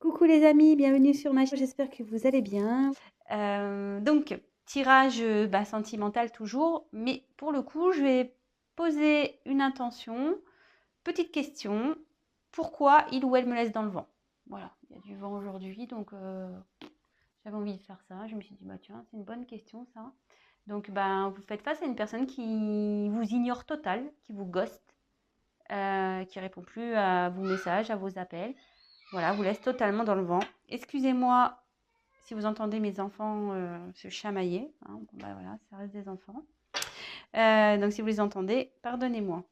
Coucou les amis, bienvenue sur ma chaîne, j'espère que vous allez bien. Donc, tirage sentimental toujours, mais pour le coup, je vais poser une intention. Petite question, pourquoi il ou elle me laisse dans le vent? Voilà, il y a du vent aujourd'hui, donc j'avais envie de faire ça. Je me suis dit, bah tiens, c'est une bonne question ça. Donc, vous faites face à une personne qui vous ignore total, qui vous ghost, qui répond plus à vos messages, à vos appels. Voilà, vous laisse totalement dans le vent. Excusez-moi si vous entendez mes enfants se chamailler. Hein. Bon, voilà, ça reste des enfants. Donc si vous les entendez, pardonnez-moi.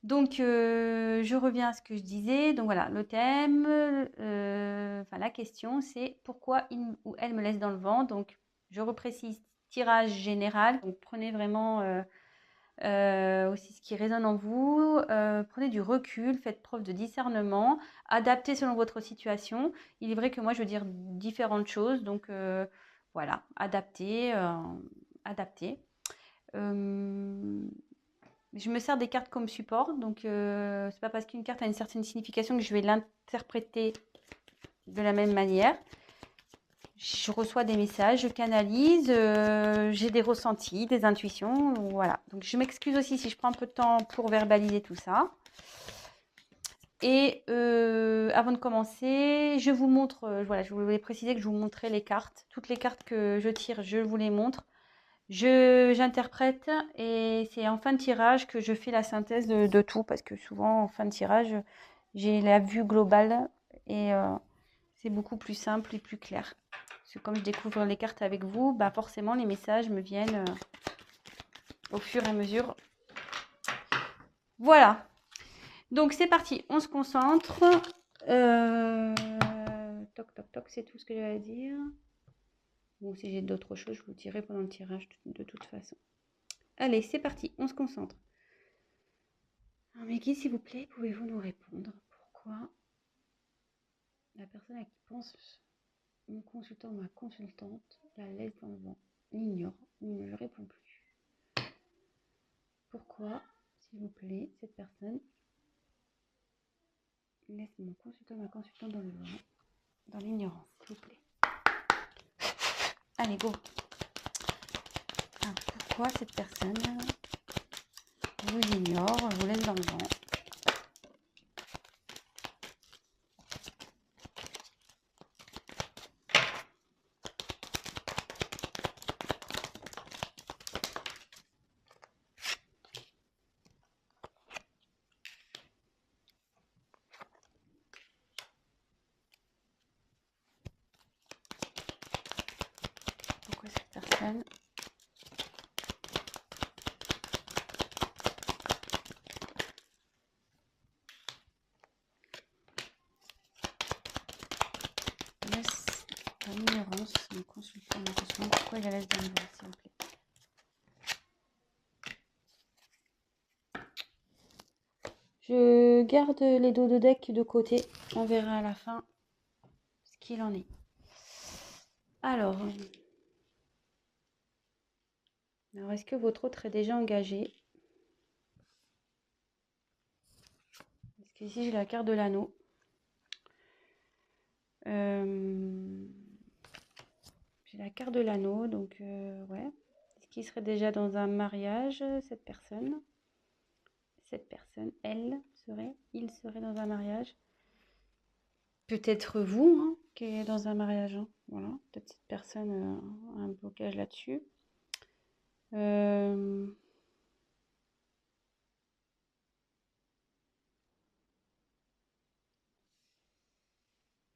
Donc je reviens à ce que je disais. Donc voilà, le thème, la question, c'est pourquoi il ou elle me laisse dans le vent. Donc je reprécise, tirage général. Donc prenez vraiment aussi ce qui résonne en vous. Prenez du recul, faites preuve de discernement, adaptez selon votre situation. Il est vrai que moi, je veux dire différentes choses, donc voilà, adaptez, adaptez. Je me sers des cartes comme support, donc c'est pas parce qu'une carte a une certaine signification que je vais l'interpréter de la même manière. Je reçois des messages, je canalise, j'ai des ressentis, des intuitions, voilà. Donc je m'excuse aussi si je prends un peu de temps pour verbaliser tout ça. Et avant de commencer, je vous montre, voilà, je voulais préciser que je vous montrais les cartes. Toutes les cartes que je tire, je vous les montre. J'interprète et c'est en fin de tirage que je fais la synthèse de tout parce que souvent en fin de tirage, j'ai la vue globale et c'est beaucoup plus simple et plus clair. Parce que comme je découvre les cartes avec vous, forcément les messages me viennent au fur et à mesure. Voilà. Donc c'est parti, on se concentre. Toc, toc, toc, c'est tout ce que j'avais à dire. Bon, si j'ai d'autres choses, je vous dirai pendant le tirage de toute façon. Allez, c'est parti, on se concentre. Alors, Meggy, s'il vous plaît, pouvez-vous nous répondre pourquoi la personne à qui pense mon consultant ou ma consultante la laisse dans le vent, l'ignore ou ne lui répond plus? Pourquoi, s'il vous plaît, cette personne laisse mon consultant ou ma consultante dans le vent, dans l'ignorance, s'il vous plaît? Allez, go. Alors, pourquoi cette personne vous ignore, vous laisse dans le vent? Pourquoi cette personne laisse dans l'ignorance mon consultant, ma consultante? Pourquoi il la laisse dans le vent, s'il vous plaît? Je garde les dos de deck de côté. On verra à la fin ce qu'il en est. Alors est-ce que votre autre est déjà engagé? Parce qu'ici, j'ai la carte de l'anneau. J'ai la carte de l'anneau, donc ouais. Est-ce qu'il serait déjà dans un mariage, cette personne? Cette personne, il serait dans un mariage. Peut-être vous, hein, qui est dans un mariage. Hein. Voilà, peut-être cette personne a un blocage là-dessus.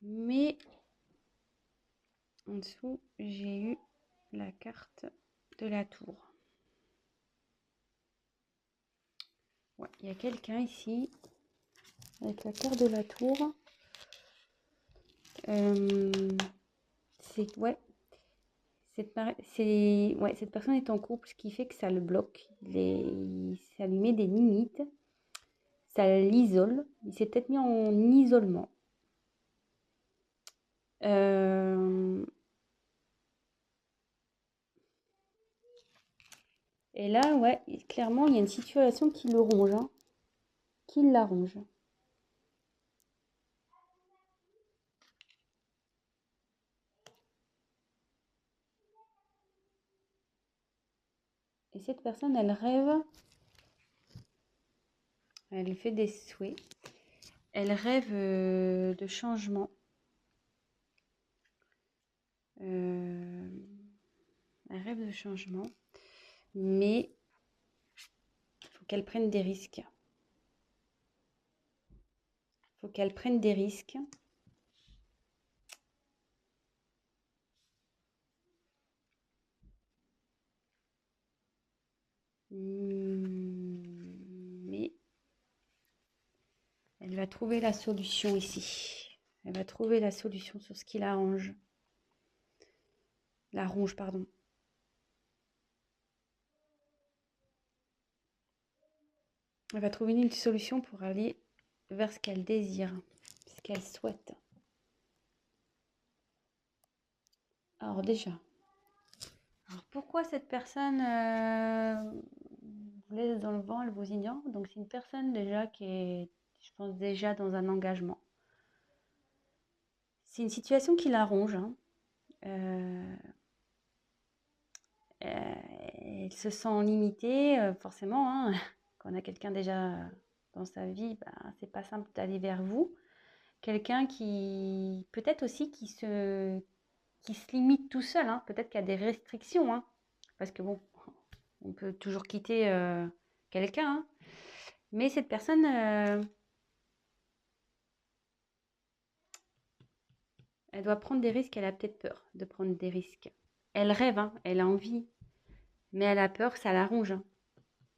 Mais en dessous, j'ai eu la carte de la tour. Ouais, il y a quelqu'un ici avec la carte de la tour. Ouais, cette personne est en couple, ce qui fait que ça le bloque. Ça lui met des limites, ça l'isole. Il s'est peut-être mis en isolement. Et là, ouais, clairement, il y a une situation qui le ronge, hein, qui la ronge. cette personne, elle rêve, elle fait des souhaits, elle rêve de changement. Elle rêve de changement, mais il faut qu'elle prenne des risques. Il faut qu'elle prenne des risques. Mais elle va trouver la solution ici. Elle va trouver la solution sur ce qui l'arrange. La ronge, pardon. Elle va trouver une solution pour aller vers ce qu'elle désire, ce qu'elle souhaite. Alors déjà, pourquoi cette personne vous laisse dans le vent, elle vous ignore? Donc c'est une personne déjà qui est, je pense, déjà dans un engagement. C'est une situation qui la ronge. Hein. Elle se sent limitée, forcément. Hein. Quand on a quelqu'un déjà dans sa vie, c'est pas simple d'aller vers vous. Quelqu'un qui, peut-être aussi, qui se limite tout seul. Hein. Peut-être qu'il y a des restrictions. Hein. Parce que bon, on peut toujours quitter quelqu'un. Hein. Mais cette personne, elle doit prendre des risques. Elle a peut-être peur de prendre des risques. Elle rêve, hein, elle a envie. Mais elle a peur, ça la ronge. Hein.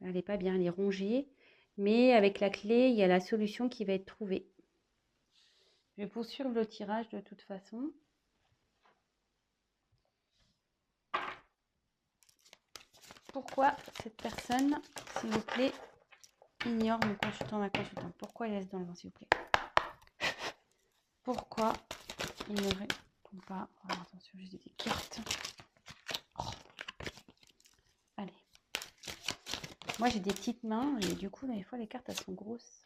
Elle n'est pas bien, elle est rongée. Mais avec la clé, il y a la solution qui va être trouvée. Je vais poursuivre le tirage de toute façon. Pourquoi cette personne, s'il vous plaît, ignore mon consultant, ma consultante? Pourquoi elle laisse dans le vent, s'il vous plaît? Pourquoi il ne répond pas? Oh, attention, j'ai des cartes. Oh. Allez. Moi, j'ai des petites mains et du coup, des fois, les cartes, elles sont grosses.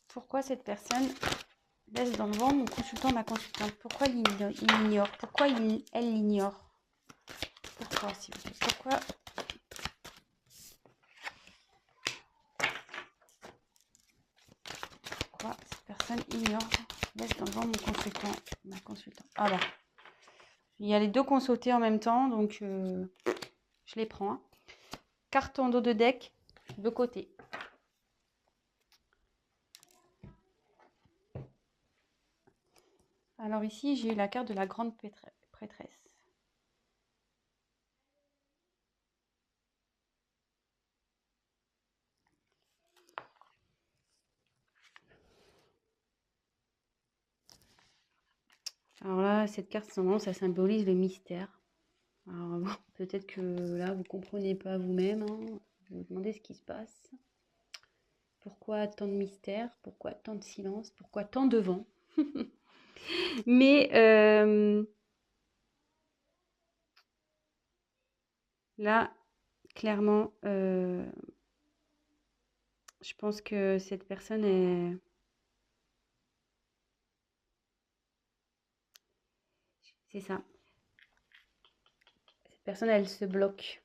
Pourquoi cette personne laisse dans le vent mon consultant, ma consultante? Pourquoi il l'ignore? Pourquoi elle l'ignore? Pourquoi, s'il vous plaît? Pourquoi? Pourquoi cette personne ignore, laisse dans le vent mon consultant, ma consultante? Alors, il y a les deux consultés en même temps, donc je les prends. Hein. Carte en dos de deck, de côté. Alors ici, j'ai eu la carte de la grande prêtresse. Alors là, cette carte, ça symbolise le mystère. Alors bon, peut-être que là, vous ne comprenez pas vous-même. Hein. Vous vous demandez ce qui se passe. Pourquoi tant de mystère? Pourquoi tant de silence? Pourquoi tant de vent? Mais là, clairement, je pense que cette personne est... C'est ça. Cette personne, elle se bloque.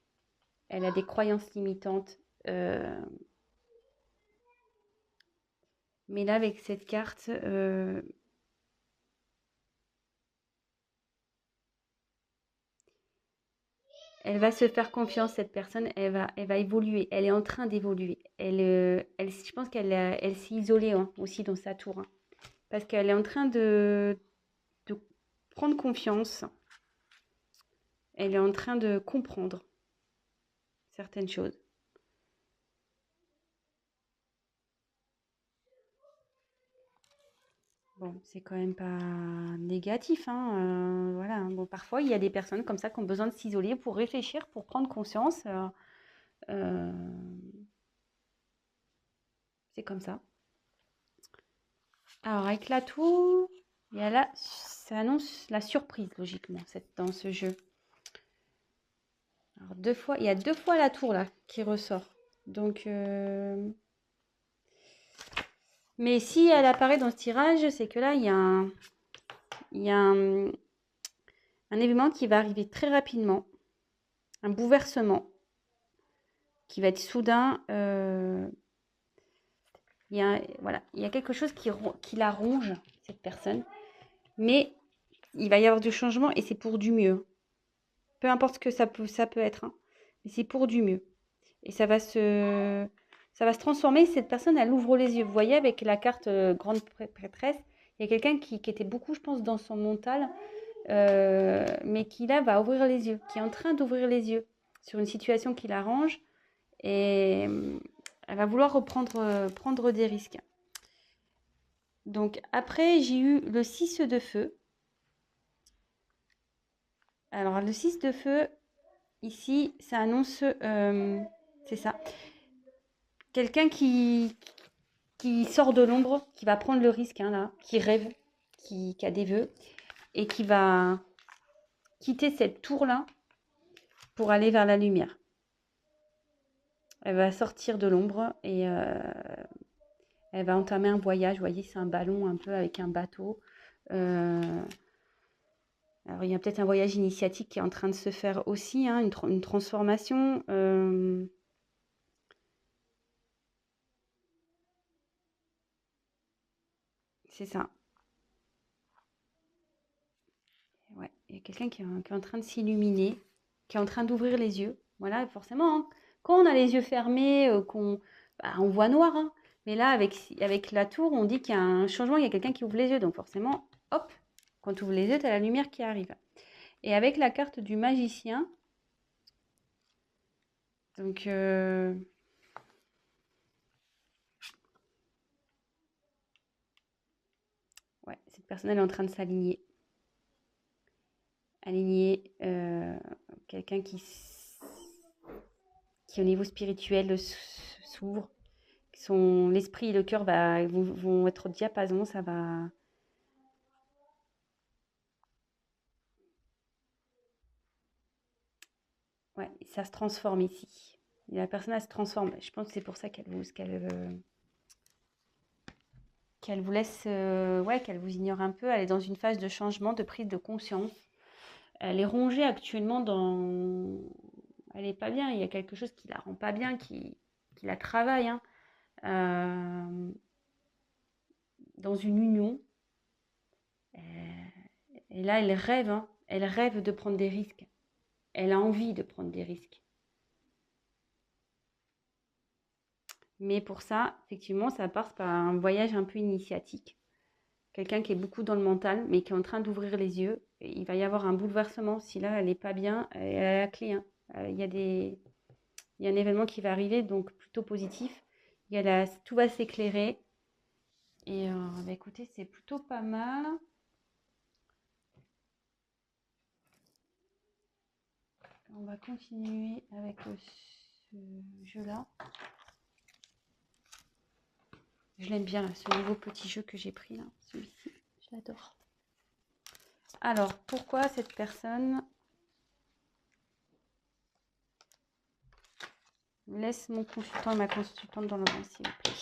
Elle a des croyances limitantes. Mais là, avec cette carte, elle va se faire confiance, cette personne. Elle va évoluer. Elle est en train d'évoluer. Je pense qu'elle s'est isolée hein, aussi dans sa tour. Hein, parce qu'elle est en train de prendre confiance. Elle est en train de comprendre certaines choses. Bon, c'est quand même pas négatif, hein, voilà. Hein. Bon, parfois, il y a des personnes comme ça qui ont besoin de s'isoler pour réfléchir, pour prendre conscience. C'est comme ça. Alors, avec la tour, il y a là, ça annonce la surprise, logiquement, dans ce jeu. Alors, il y a 2 fois la tour, là, qui ressort. Donc... Mais si elle apparaît dans ce tirage, c'est que là, il y a un événement qui va arriver très rapidement, un bouleversement. qui va être soudain. Voilà, il y a quelque chose qui la ronge, cette personne. Mais il va y avoir du changement et c'est pour du mieux. Peu importe ce que ça peut être, hein, mais c'est pour du mieux. Et ça va se transformer. Cette personne, elle ouvre les yeux. Vous voyez, avec la carte grande prêtresse, il y a quelqu'un qui était beaucoup, je pense, dans son mental, mais qui là va ouvrir les yeux, qui est en train d'ouvrir les yeux sur une situation qui l'arrange et elle va vouloir prendre des risques. Donc après, j'ai eu le 6 de feu. Alors le 6 de feu, ici, ça annonce, c'est ça, quelqu'un qui sort de l'ombre, qui va prendre le risque, hein, là, qui rêve, qui a des vœux, et qui va quitter cette tour-là pour aller vers la lumière. Elle va sortir de l'ombre et elle va entamer un voyage. Vous voyez, c'est un ballon un peu avec un bateau. Alors, il y a peut-être un voyage initiatique qui est en train de se faire aussi, hein, une transformation. C'est ça. Ouais, il y a quelqu'un qui est en train de s'illuminer, qui est en train d'ouvrir les yeux. Voilà, forcément, hein, quand on a les yeux fermés, on voit noir, hein. Mais là, avec la tour, on dit qu'il y a un changement, il y a quelqu'un qui ouvre les yeux. Donc forcément, hop, quand tu ouvres les yeux, tu as la lumière qui arrive. Et avec la carte du magicien, donc ouais, cette personne elle est en train de s'aligner. Aligner quelqu'un qui au niveau spirituel s'ouvre. L'esprit et le cœur vont être au diapason, ça va. Ouais, ça se transforme ici. Et la personne, elle se transforme. Je pense que c'est pour ça qu'elle vous laisse, qu'elle vous ignore un peu. Elle est dans une phase de changement, de prise de conscience. Elle est rongée actuellement elle est pas bien. Il y a quelque chose qui la rend pas bien, qui la travaille, hein. Dans une union. Et là, elle rêve, hein. Elle rêve de prendre des risques. Elle a envie de prendre des risques. Mais pour ça, effectivement, ça passe par un voyage un peu initiatique. Quelqu'un qui est beaucoup dans le mental, mais qui est en train d'ouvrir les yeux. Et il va y avoir un bouleversement. Si là, elle n'est pas bien, elle a la clé, hein. Il y a un événement qui va arriver, donc plutôt positif. Tout va s'éclairer. Et écoutez, c'est plutôt pas mal. On va continuer avec ce jeu-là. Je l'aime bien, là, ce nouveau petit jeu que j'ai pris, là, celui-ci. Je l'adore. Alors, pourquoi cette personne laisse mon consultant et ma consultante dans le vent, s'il vous plaît?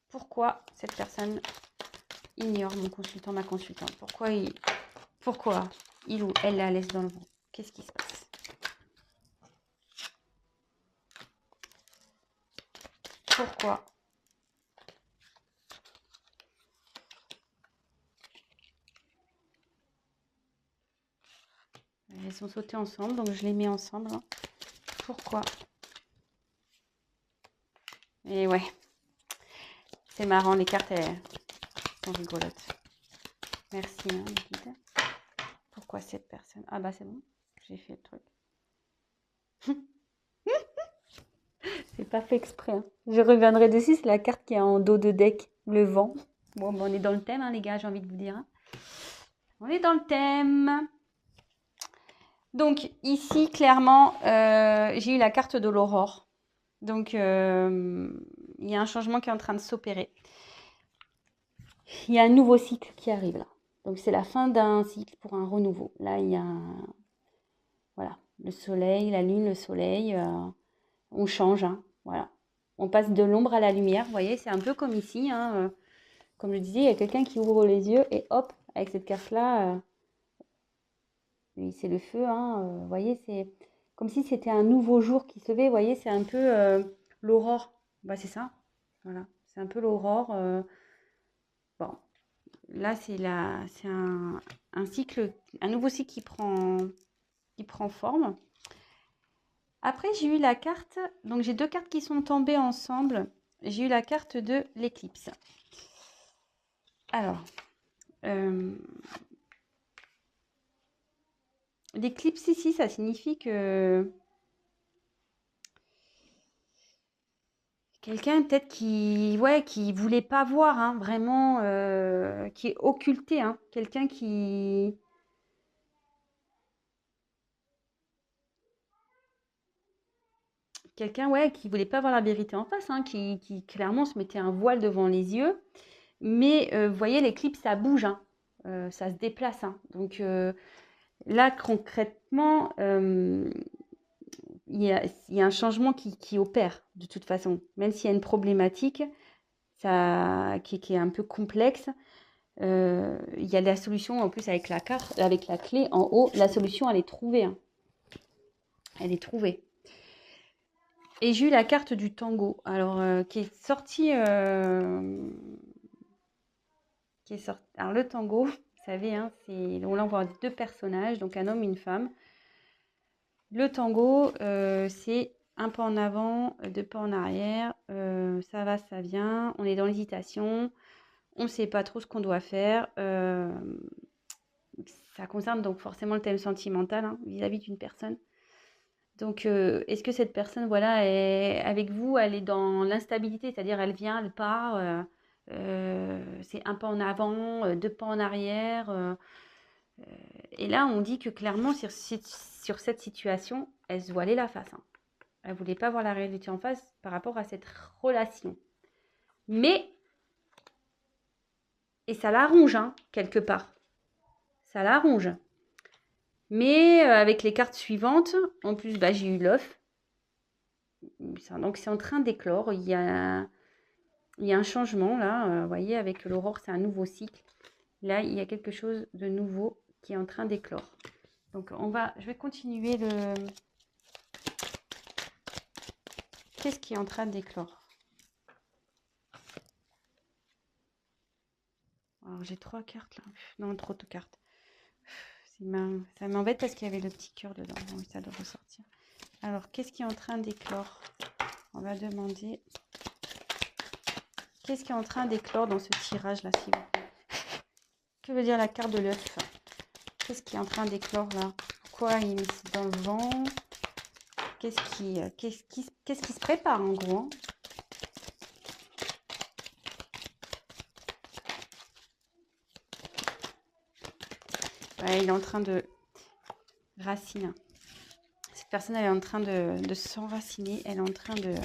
Pourquoi cette personne ignore mon consultant, ma consultante? Pourquoi il ou elle la laisse dans le vent? Qu'est-ce qui se passe? Pourquoi? Elles sont sautées ensemble, donc je les mets ensemble, hein. Pourquoi? Et ouais, c'est marrant, les cartes, elles sont rigolotes. Merci, hein, guide. Pourquoi cette personne? Ah bah c'est bon, j'ai fait le truc. C'est pas fait exprès, hein. Je reviendrai dessus, c'est la carte qui est en dos de deck, le vent. Bon, on est dans le thème, hein, les gars, j'ai envie de vous dire, hein. On est dans le thème. Donc ici, clairement, j'ai eu la carte de l'aurore. Donc, il y a un changement qui est en train de s'opérer. Il y a un nouveau cycle qui arrive là. Donc, c'est la fin d'un cycle pour un renouveau. Là, il y a voilà, le soleil, la lune, le soleil. On change, hein, voilà. On passe de l'ombre à la lumière. Vous voyez, c'est un peu comme ici, hein, comme je disais, il y a quelqu'un qui ouvre les yeux et hop, avec cette carte-là, c'est le feu, hein, vous voyez, c'est comme si c'était un nouveau jour qui se levait. Vous voyez, c'est un peu l'aurore. Bah, c'est ça. Voilà, c'est un peu l'aurore. Bon, là, c'est un cycle, un nouveau cycle qui prend forme. Après, j'ai eu la carte, donc j'ai deux cartes qui sont tombées ensemble. J'ai eu la carte de l'éclipse. Alors, l'éclipse ici, ça signifie que quelqu'un peut-être qui voulait pas voir, hein, vraiment, qui est occulté, hein, quelqu'un qui voulait pas voir la vérité en face, hein, qui clairement se mettait un voile devant les yeux. Mais vous voyez, l'éclipse, ça bouge, hein, ça se déplace, hein. Donc là, concrètement, il y a un changement qui opère de toute façon. Même s'il y a une problématique qui est un peu complexe, il y a la solution en plus avec la carte, avec la clé en haut. La solution, elle est trouvée, hein. Elle est trouvée. Et j'ai eu la carte du tango, alors qui est sortie. Alors le tango, vous savez, hein, là on voit deux personnages, donc un homme et une femme. Le tango, c'est un pas en avant, deux pas en arrière, ça va, ça vient, on est dans l'hésitation, on ne sait pas trop ce qu'on doit faire. Ça concerne donc forcément le thème sentimental, hein, vis-à-vis d'une personne. Donc, est-ce que cette personne, voilà, est avec vous, elle est dans l'instabilité, c'est-à-dire elle vient, elle part, c'est un pas en avant, deux pas en arrière. Et là, on dit que clairement, sur cette situation, elle se voilait la face, hein. Elle ne voulait pas voir la réalité en face par rapport à cette relation. Mais, et ça la ronge, hein, quelque part. Ça la ronge. Mais avec les cartes suivantes, en plus, bah, j'ai eu l'œuf. Donc c'est en train d'éclore. Il y a un changement là. Vous voyez, avec l'aurore, c'est un nouveau cycle. Là, il y a quelque chose de nouveau qui est en train d'éclore. Donc je vais continuer le... Qu'est-ce qui est en train d'éclore? Alors j'ai 3 cartes là. Non, trop de cartes. Ça m'embête parce qu'il y avait le petit cœur dedans. Oui, ça doit ressortir. Alors, qu'est-ce qui est en train d'éclore? On va demander... Qu'est-ce qui est en train d'éclore dans ce tirage là, s'il vous plaît? Que veut dire la carte de l'œuf? Qu'est-ce qui est en train d'éclore là? Pourquoi il est dans le vent? Qu'est-ce qui se prépare en gros, hein? Ouais, il est en train de raciner. Cette personne, elle est en train de s'enraciner. Elle est en train de...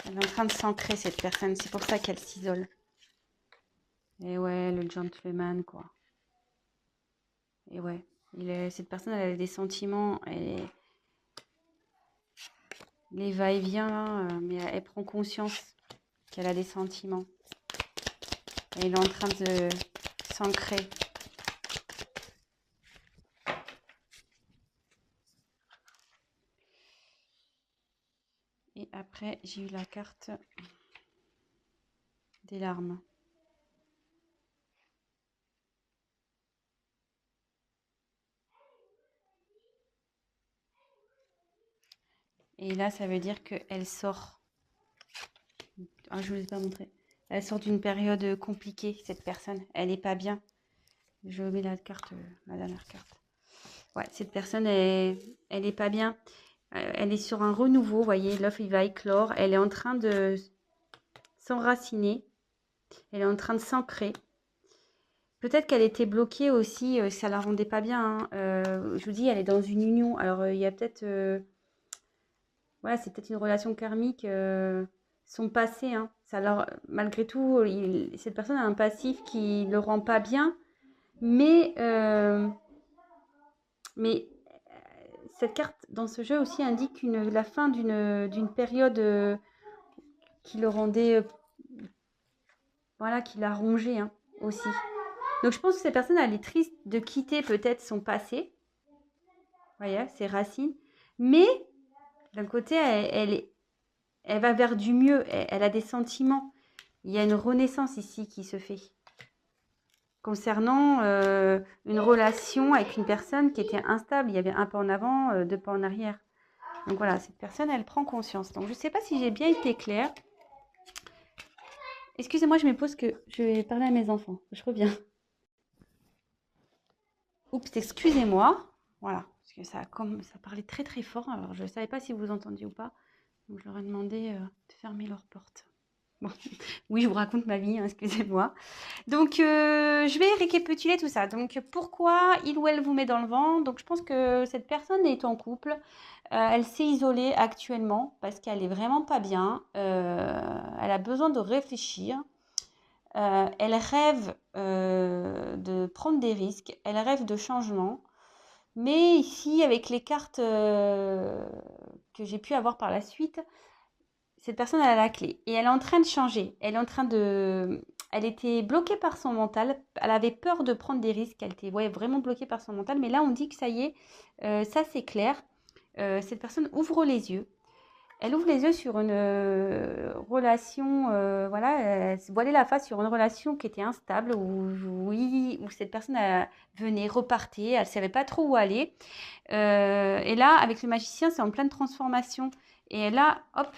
Elle est en train de s'ancrer, cette personne. C'est pour ça qu'elle s'isole. Et ouais, le gentleman, quoi. Et ouais, cette personne, elle a des sentiments. Les va-et-vient, là, mais elle prend conscience qu'elle a des sentiments. Et elle est en train de s'ancrer. Et après, j'ai eu la carte des larmes. Et là, ça veut dire qu'elle sort. Ah, je ne vous ai pas montré. Elle sort d'une période compliquée, cette personne. Elle n'est pas bien. Je mets la carte, la dernière carte. Ouais, cette personne, elle n'est pas bien. Elle est sur un renouveau, vous voyez, l'œuf, il va éclore. Elle est en train de s'enraciner. Elle est en train de s'ancrer. Peut-être qu'elle était bloquée aussi, ça la rendait pas bien, hein. Je vous dis, elle est dans une union. Alors, il y a peut-être... voilà, c'est peut-être une relation karmique, son passé, hein. Malgré tout, cette personne a un passif qui ne le rend pas bien. Mais cette carte dans ce jeu aussi indique la fin d'une période qui le rendait, voilà, qui l'a rongé hein, aussi. Donc je pense que cette personne, elle est triste de quitter peut-être son passé, voyez, ses racines, mais d'un côté, elle va vers du mieux, elle a des sentiments. Il y a une renaissance ici qui se fait concernant une relation avec une personne qui était instable. Il y avait un pas en avant, deux pas en arrière. Donc voilà, cette personne, elle prend conscience. Donc je ne sais pas si j'ai bien été claire. Excusez-moi, je me pose que je vais parler à mes enfants. Je reviens. Oups, excusez-moi. Voilà, parce que ça parlait très très fort. Alors je ne savais pas si vous entendiez ou pas. Donc je leur ai demandé de fermer leur porte. Bon, oui, je vous raconte ma vie, hein, excusez-moi. Donc, je vais récapituler tout ça. Donc, pourquoi il ou elle vous met dans le vent? Donc, je pense que cette personne est en couple. Elle s'est isolée actuellement parce qu'elle est vraiment pas bien. Elle a besoin de réfléchir. Elle rêve de prendre des risques. Elle rêve de changement. Mais ici, avec les cartes que j'ai pu avoir par la suite, cette personne elle a la clé et elle est en train de changer. Elle était bloquée par son mental. Elle avait peur de prendre des risques. Elle était vraiment bloquée par son mental. Mais là, on dit que ça y est, ça c'est clair. Cette personne ouvre les yeux. Elle ouvre les yeux sur une relation, voilà, elle se voilait la face sur une relation qui était instable, où cette personne venait, repartait, elle ne savait pas trop où aller. Et là, avec le magicien, c'est en pleine transformation. Et là, hop,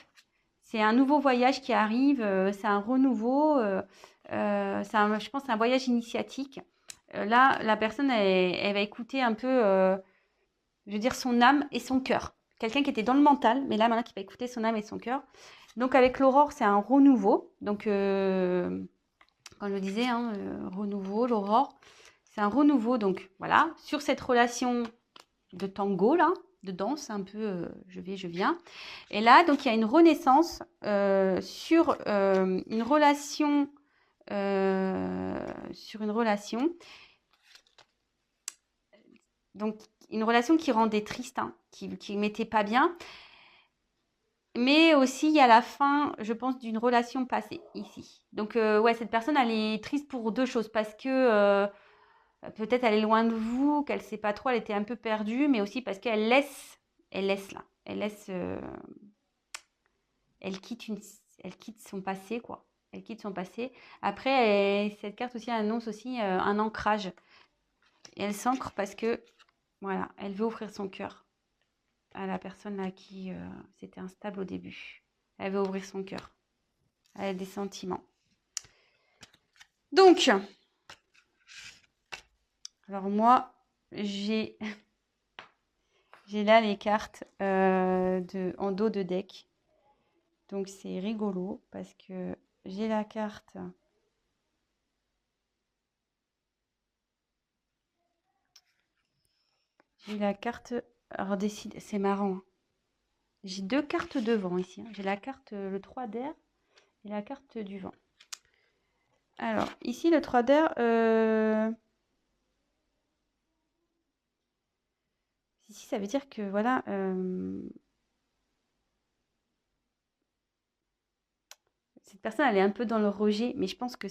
c'est un nouveau voyage qui arrive, c'est un renouveau, je pense, un voyage initiatique. Là, la personne, elle va écouter un peu, je veux dire, son âme et son cœur. Quelqu'un qui était dans le mental, mais là, maintenant, qui va écouter son âme et son cœur. Donc, avec l'aurore, c'est un renouveau. Donc, comme je le disais, hein, renouveau, l'aurore, c'est un renouveau. Donc, voilà, sur cette relation de tango, là, de danse, un peu je vais, je viens. Et là, donc, il y a une renaissance sur une relation. Sur une relation. Donc, une relation qui rendait triste, hein, qui ne mettait pas bien. Mais aussi, il y a la fin, je pense, d'une relation passée ici. Donc, ouais, cette personne, elle est triste pour deux choses. Parce que peut-être elle est loin de vous, qu'elle ne sait pas trop, elle était un peu perdue. Mais aussi parce qu'elle laisse là. Elle quitte son passé, quoi. Elle quitte son passé. Après, cette carte aussi annonce aussi un ancrage. Et elle s'ancre parce que, voilà, elle veut ouvrir son cœur à la personne à qui c'était instable au début. Elle veut ouvrir son cœur. Elle a des sentiments. Donc, alors moi, j'ai là les cartes en dos de deck. Donc, c'est rigolo parce que j'ai la carte. J'ai la carte. Alors, c'est marrant. Hein. J'ai deux cartes de vent ici. Hein. J'ai la carte, le 3 d'air et la carte du vent. Alors, ici, le 3 d'air. Ici, ça veut dire que, voilà. Cette personne, elle est un peu dans le rejet, mais je pense que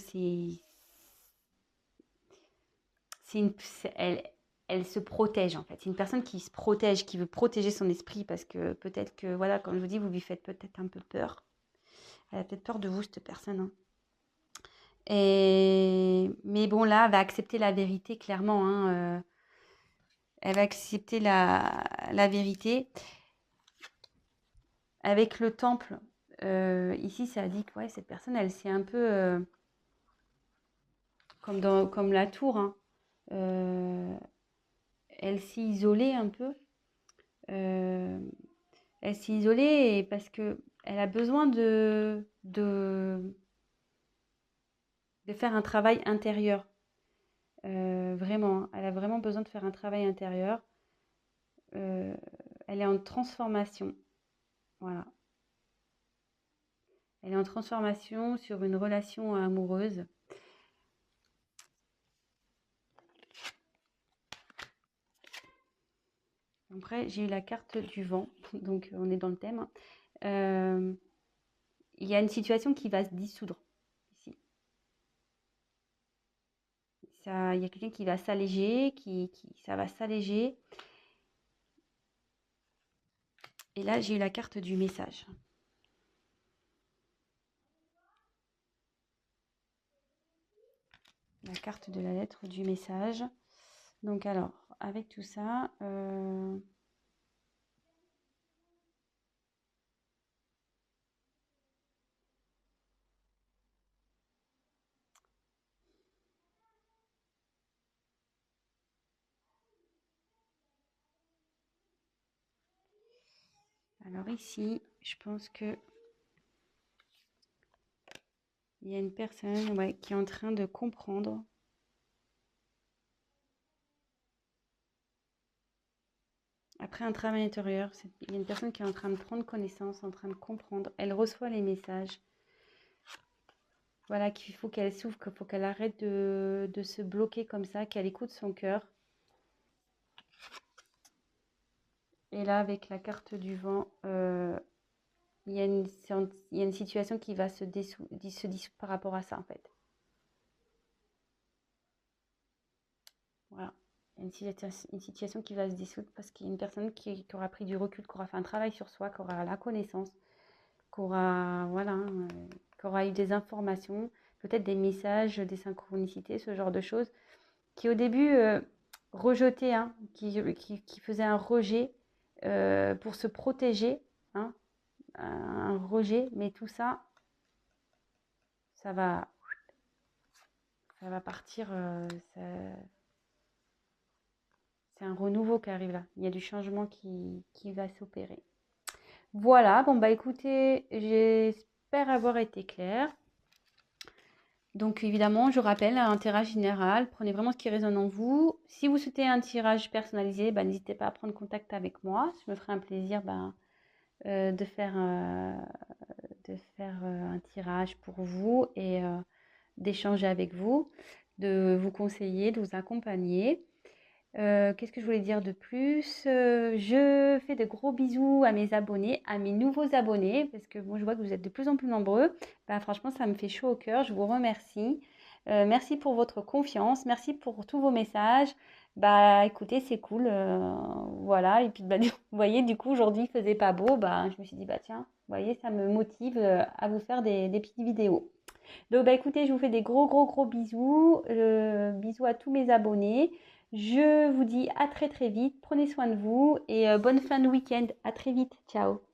elle se protège en fait. C'est une personne qui se protège, qui veut protéger son esprit parce que peut-être que, voilà, comme je vous dis, vous lui faites peut-être un peu peur. Elle a peut-être peur de vous, cette personne. Hein. Mais bon, là, elle va accepter la vérité, clairement. Hein, elle va accepter la vérité. Avec le temple, ici, ça dit que ouais, cette personne, elle s'est un peu... comme la tour, hein, elle s'est isolée un peu. Euh, Elle s'est isolée parce que elle a besoin de faire un travail intérieur. Vraiment, hein. Elle a vraiment besoin de faire un travail intérieur. Euh, Elle est en transformation. Voilà. Elle est en transformation sur une relation amoureuse. Après, j'ai eu la carte du vent, donc on est dans le thème. Il y a une situation qui va se dissoudre ici. Il y a quelqu'un qui va s'alléger, ça va s'alléger. Et là, j'ai eu la carte du message. La carte de la lettre du message. Donc alors, avec tout ça, alors ici, je pense que il y a une personne qui est en train de comprendre. Après un travail intérieur, il y a une personne qui est en train de prendre connaissance, en train de comprendre. Elle reçoit les messages. Voilà, qu'il faut qu'elle s'ouvre, qu'il faut qu'elle arrête de se bloquer comme ça, qu'elle écoute son cœur. Et là, avec la carte du vent, il y a une situation qui va se dissoudre par rapport à ça, en fait. Voilà. Il y a une situation qui va se dissoudre parce qu'il y a une personne qui aura pris du recul, qui aura fait un travail sur soi, qui aura la connaissance, qui aura, voilà, qui aura eu des informations, peut-être des messages, des synchronicités, ce genre de choses, qui au début rejetait, hein, qui faisait un rejet pour se protéger, hein, un rejet, mais tout ça, ça va partir. C'est un renouveau qui arrive là. Il y a du changement qui va s'opérer. Voilà, bon bah écoutez, j'espère avoir été claire. Donc évidemment, je rappelle, un tirage général, prenez vraiment ce qui résonne en vous. Si vous souhaitez un tirage personnalisé, bah, n'hésitez pas à prendre contact avec moi. Je me ferai un plaisir de faire un tirage pour vous et d'échanger avec vous, de vous conseiller, de vous accompagner. Qu'est-ce que je voulais dire de plus? Je fais de gros bisous à mes abonnés, à mes nouveaux abonnés, parce que moi je vois que vous êtes de plus en plus nombreux. Bah, franchement, ça me fait chaud au cœur. Je vous remercie. Merci pour votre confiance. Merci pour tous vos messages. Bah écoutez, c'est cool. Voilà. Et puis bah, vous voyez, du coup, aujourd'hui, il faisait pas beau. Bah, je me suis dit, bah tiens, vous voyez, ça me motive à vous faire des petites vidéos. Donc, bah, écoutez, je vous fais des gros, gros, gros bisous. Bisous à tous mes abonnés. Je vous dis à très, très vite. Prenez soin de vous et bonne fin de week-end. À très vite. Ciao.